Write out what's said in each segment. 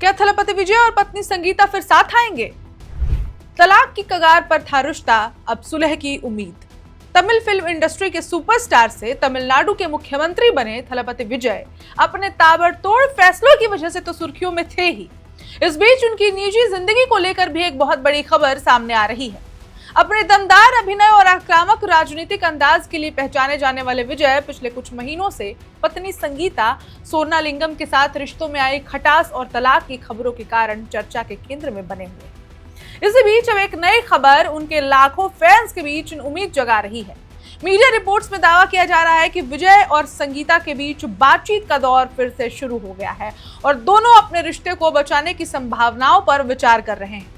क्या थलपति विजय और पत्नी संगीता फिर साथ आएंगे? तलाक की कगार पर था रिश्ता, अब सुलह की उम्मीद। तमिल फिल्म इंडस्ट्री के सुपरस्टार से तमिलनाडु के मुख्यमंत्री बने थलपति विजय अपने ताबड़तोड़ फैसलों की वजह से तो सुर्खियों में थे ही। इस बीच उनकी निजी जिंदगी को लेकर भी एक बहुत बड़ी खबर सामने आ रही है। अपने दमदार अभिनय और आक्रामक राजनीतिक अंदाज के लिए पहचाने जाने वाले विजय पिछले कुछ महीनों से पत्नी संगीता सोनालिंगम के साथ रिश्तों में आई खटास और तलाक की खबरों के कारण चर्चा के केंद्र में बने हुए। इसी बीच अब एक नई खबर उनके लाखों फैंस के बीच उम्मीद जगा रही है। मीडिया रिपोर्ट्स में दावा किया जा रहा है कि विजय और संगीता के बीच बातचीत का दौर फिर से शुरू हो गया है और दोनों अपने रिश्ते को बचाने की संभावनाओं पर विचार कर रहे हैं।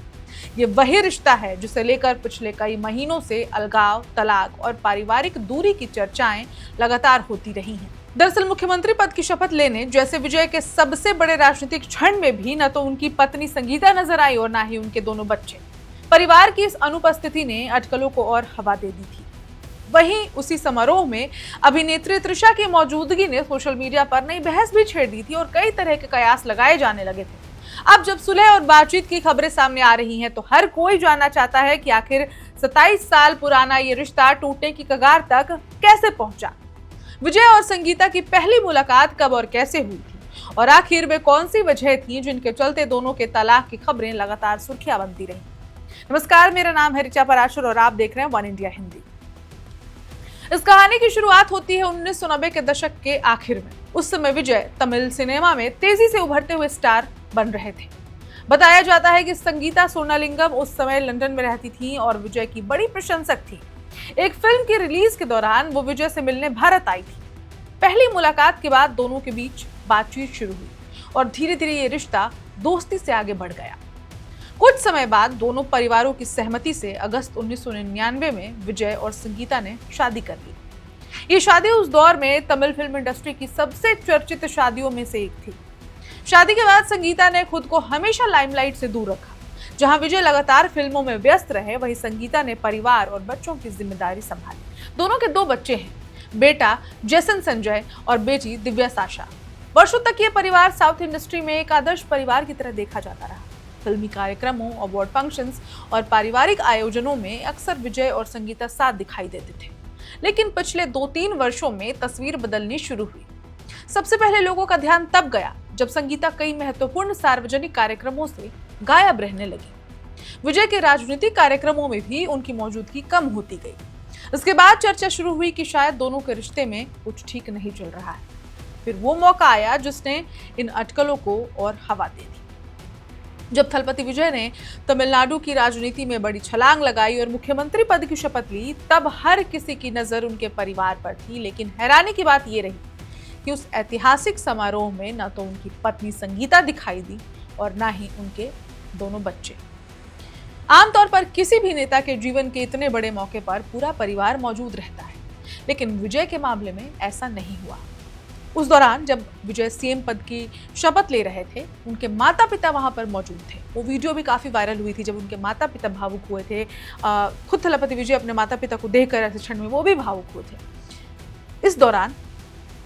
ये वही रिश्ता है जिसे लेकर पिछले कई महीनों से अलगाव, तलाक और पारिवारिक दूरी की चर्चाएं लगातार होती रही हैं। दरअसल मुख्यमंत्री पद की शपथ लेने जैसे विजय के सबसे बड़े राजनीतिक क्षण में भी न तो उनकी पत्नी संगीता नजर आई और न ही उनके दोनों बच्चे। परिवार की इस अनुपस्थिति ने अटकलों को और हवा दे दी थी। वहीं उसी समारोह में अभिनेत्री त्रिशा की मौजूदगी ने सोशल मीडिया पर नई बहस भी छेड़ दी थी और कई तरह के कयास लगाए जाने लगे थे। अब जब सुलह और बातचीत की खबरें सामने आ रही हैं तो हर कोई जानना चाहता है कि आखिर 27 साल पुराना ये रिश्ता टूटने की कगार तक कैसे पहुंचा। विजय और संगीता की पहली मुलाकात कब और कैसे हुई थी और आखिर वे कौन सी वजह थी जिनके चलते दोनों के तलाक की खबरें लगातार सुर्खियां बनती रही। नमस्कार, मेरा नाम है ऋचा पराशर और आप देख रहे हैं वन इंडिया हिंदी। इस कहानी की शुरुआत होती है 1990 के दशक के आखिर में। उस समय विजय तमिल सिनेमा में तेजी से उभरते हुए स्टार बन रहे थे। बताया जाता है कि संगीता सोनालिंगम उस समय लंदन में रहती थीं और विजय की बड़ी प्रशंसक थी। एक फिल्म की रिलीज के दौरान वो विजय से मिलने भारत आई थी। पहली मुलाकात के बाद दोनों के बीच बातचीत शुरू हुई और धीरे धीरे ये रिश्ता दोस्ती से आगे बढ़ गया। कुछ समय बाद दोनों परिवारों की सहमति से अगस्त 1999 में विजय और संगीता ने शादी कर ली। ये शादी उस दौर में तमिल फिल्म इंडस्ट्री की सबसे चर्चित शादियों में से एक थी। शादी के बाद संगीता ने खुद को हमेशा लाइमलाइट से दूर रखा। जहां विजय लगातार फिल्मों में व्यस्त रहे, वहीं संगीता ने परिवार और बच्चों की जिम्मेदारी संभाली। दोनों के 2 बच्चे हैं, बेटा जैसन संजय और बेटी दिव्या साशा। वर्षों तक ये परिवार साउथ इंडस्ट्री में एक आदर्श परिवार की तरह देखा जाता रहा। फिल्मी कार्यक्रमों, अवार्ड फंक्शंस और पारिवारिक आयोजनों में अक्सर विजय और संगीता साथ दिखाई देते थे। लेकिन पिछले 2-3 वर्षों में तस्वीर बदलनी शुरू हुई। सबसे पहले लोगों का ध्यान तब गया जब संगीता कई महत्वपूर्ण सार्वजनिक कार्यक्रमों से गायब रहने लगी। विजय के राजनीतिक कार्यक्रमों में भी उनकी मौजूदगी कम होती गई। इसके बाद चर्चा शुरू हुई कि शायद दोनों के रिश्ते में कुछ ठीक नहीं चल रहा है। फिर वो मौका आया जिसने इन अटकलों को और हवा दे दी। जब थलपति विजय ने तमिलनाडु की राजनीति में बड़ी छलांग लगाई और मुख्यमंत्री पद की शपथ ली, तब हर किसी की नजर उनके परिवार पर थी। लेकिन हैरानी की बात यह रही कि उस ऐतिहासिक समारोह में न तो उनकी पत्नी संगीता दिखाई दी और न ही उनके दोनों बच्चे। आमतौर पर किसी भी नेता के जीवन के इतने बड़े मौके पर पूरा परिवार मौजूद रहता है, लेकिन विजय के मामले में ऐसा नहीं हुआ। उस दौरान जब विजय सीएम पद की शपथ ले रहे थे, उनके माता पिता वहां पर मौजूद थे। वो वीडियो भी काफी वायरल हुई थी जब उनके माता पिता भावुक हुए थे। खुद थलपति विजय अपने माता पिता को देखकर ऐसे क्षण में वो भी भावुक हुए थे। इस दौरान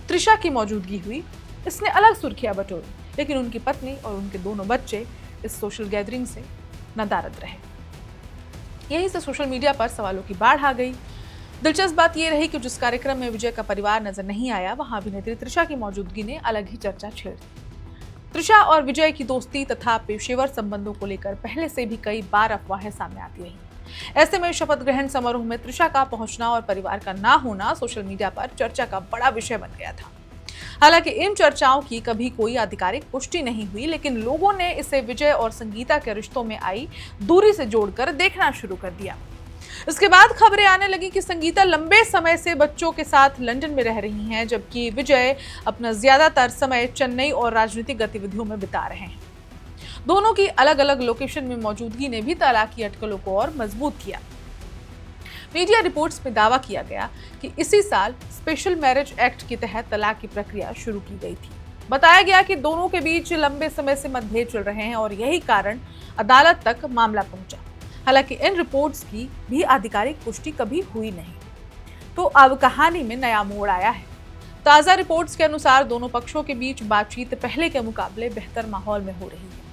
त्रिशा की मौजूदगी हुई। इसने अलग सुर्खियां बटोरी, लेकिन उनकी पत्नी और उनके दोनों बच्चे इस सोशल गैदरिंग से नदारद रहे। यहीं से सोशल मीडिया पर सवालों की बाढ़ आ गई। दिलचस्प बात यह रही कि जिस कार्यक्रम में विजय का परिवार नजर नहीं आया, वहां अभिनेत्री त्रिशा की मौजूदगी ने अलग ही चर्चा छेड़ दी। त्रिशा और विजय की दोस्ती तथा पेशेवर संबंधों को लेकर पहले से भी कई बार अफवाहें सामने आती रही। ऐसे में शपथ ग्रहण समारोह में त्रिशा का पहुंचना और परिवार का ना होना सोशल मीडिया पर चर्चा का बड़ा विषय बन गया था। हालांकि इन चर्चाओं की कभी कोई आधिकारिक पुष्टि नहीं हुई, लेकिन लोगों ने इसे विजय और संगीता के रिश्तों में आई दूरी से जोड़कर देखना शुरू कर दिया। इसके बाद खबरें आने लगी कि संगीता लंबे समय से बच्चों के साथ लंदन में रह रही हैं, जबकि विजय अपना ज्यादातर समय चेन्नई और राजनीतिक गतिविधियों में बिता रहे हैं। दोनों की अलग अलग लोकेशन में मौजूदगी ने भी तलाक की अटकलों को और मजबूत किया। मीडिया रिपोर्ट्स में दावा किया गया कि इसी साल स्पेशल मैरिज एक्ट के तहत तलाक की प्रक्रिया शुरू की गई थी। बताया गया कि दोनों के बीच लंबे समय से मतभेद चल रहे हैं और यही कारण अदालत तक मामला पहुंचा। हालांकि इन रिपोर्ट्स की भी आधिकारिक पुष्टि कभी हुई नहीं। तो अब कहानी में नया मोड़ आया है। ताजा रिपोर्ट्स के अनुसार दोनों पक्षों के बीच बातचीत पहले के मुकाबले बेहतर माहौल में हो रही है।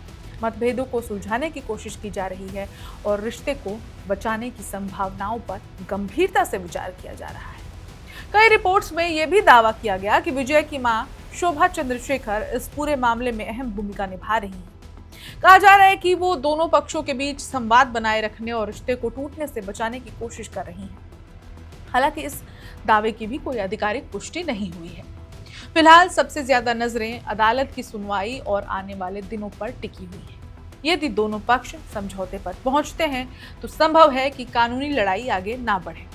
मतभेदों को सुलझाने की कोशिश की जा रही है और रिश्ते को बचाने की संभावनाओं पर गंभीरता से विचार किया जा रहा है। कई रिपोर्ट्स में यह भी दावा किया गया कि विजय की मां शोभा चंद्रशेखर इस पूरे मामले में अहम भूमिका निभा रही हैं। कहा जा रहा है कि वो दोनों पक्षों के बीच संवाद बनाए रखने और रिश्ते को टूटने से बचाने की कोशिश कर रही हैं। हालांकि इस दावे की भी कोई आधिकारिक पुष्टि नहीं हुई है। फिलहाल सबसे ज्यादा नजरें अदालत की सुनवाई और आने वाले दिनों पर टिकी हुई है। यदि दोनों पक्ष समझौते पर पहुंचते हैं तो संभव है कि कानूनी लड़ाई आगे ना बढ़े।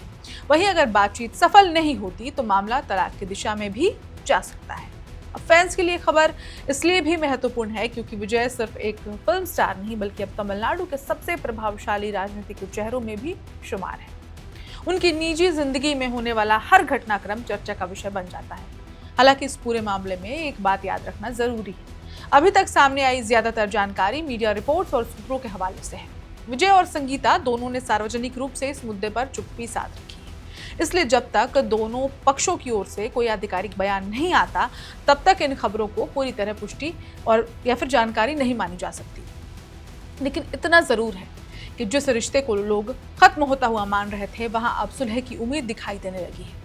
वहीं अगर बातचीत सफल नहीं होती तो मामला तलाक की दिशा में भी जा सकता है। अब फैंस के लिए खबर इसलिए भी महत्वपूर्ण है क्योंकि विजय सिर्फ एक फिल्म स्टार नहीं बल्कि अब तमिलनाडु के सबसे प्रभावशाली राजनीतिक चेहरों में भी शुमार है। उनकी निजी जिंदगी में होने वाला हर घटनाक्रम चर्चा का विषय बन जाता है। हालांकि इस पूरे मामले में एक बात याद रखना जरूरी है, अभी तक सामने आई ज्यादातर जानकारी मीडिया रिपोर्ट्स और सूत्रों के हवाले से है। विजय और संगीता दोनों ने सार्वजनिक रूप से इस मुद्दे पर चुप्पी साध रखी है, इसलिए जब तक दोनों पक्षों की ओर से कोई आधिकारिक बयान नहीं आता तब तक इन खबरों को पूरी तरह पुष्टि और या फिर जानकारी नहीं मानी जा सकती। लेकिन इतना जरूर है कि जिस रिश्ते को लोग खत्म होता हुआ मान रहे थे वहां अब सुलह की उम्मीद दिखाई देने लगी है।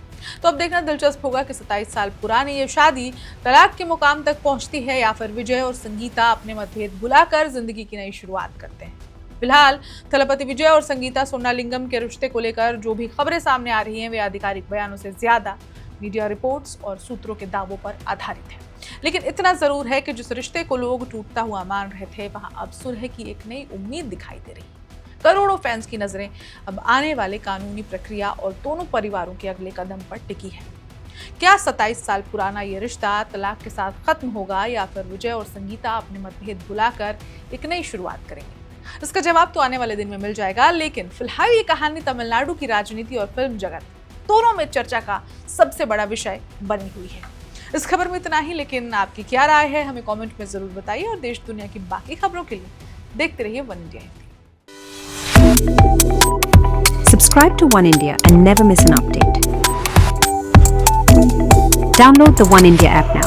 तो अब देखना दिलचस्प होगा कि 27 साल पुरानी ये शादी तलाक के मुकाम तक पहुंचती है या फिर विजय और संगीता अपने मतभेद भुलाकर जिंदगी की नई शुरुआत करते हैं। फिलहाल थलपति विजय और संगीता सोनालिंगम के रिश्ते को लेकर जो भी खबरें सामने आ रही हैं वे आधिकारिक बयानों से ज्यादा मीडिया रिपोर्ट्स और सूत्रों के दावों पर आधारित है। लेकिन इतना जरूर है कि जिस रिश्ते को लोग टूटता हुआ मान रहे थे वहां अब सुलह की एक नई उम्मीद दिखाई दे रही है। करोड़ों फैंस की नजरें अब आने वाले कानूनी प्रक्रिया और दोनों परिवारों के अगले कदम पर टिकी है। क्या 27 साल पुराना ये रिश्ता तलाक के साथ खत्म होगा या फिर विजय और संगीता अपने मतभेद भुलाकर एक नई शुरुआत करेंगे? इसका जवाब तो आने वाले दिन में मिल जाएगा। लेकिन फिलहाल ये कहानी तमिलनाडु की राजनीति और फिल्म जगत दोनों में चर्चा का सबसे बड़ा विषय बनी हुई है। इस खबर में इतना ही, लेकिन आपकी क्या राय है हमें कमेंट में जरूर बताइए और देश दुनिया की बाकी खबरों के लिए देखते रहिए one India Hindi. Subscribe to One India and never miss an update. Download the One India app now.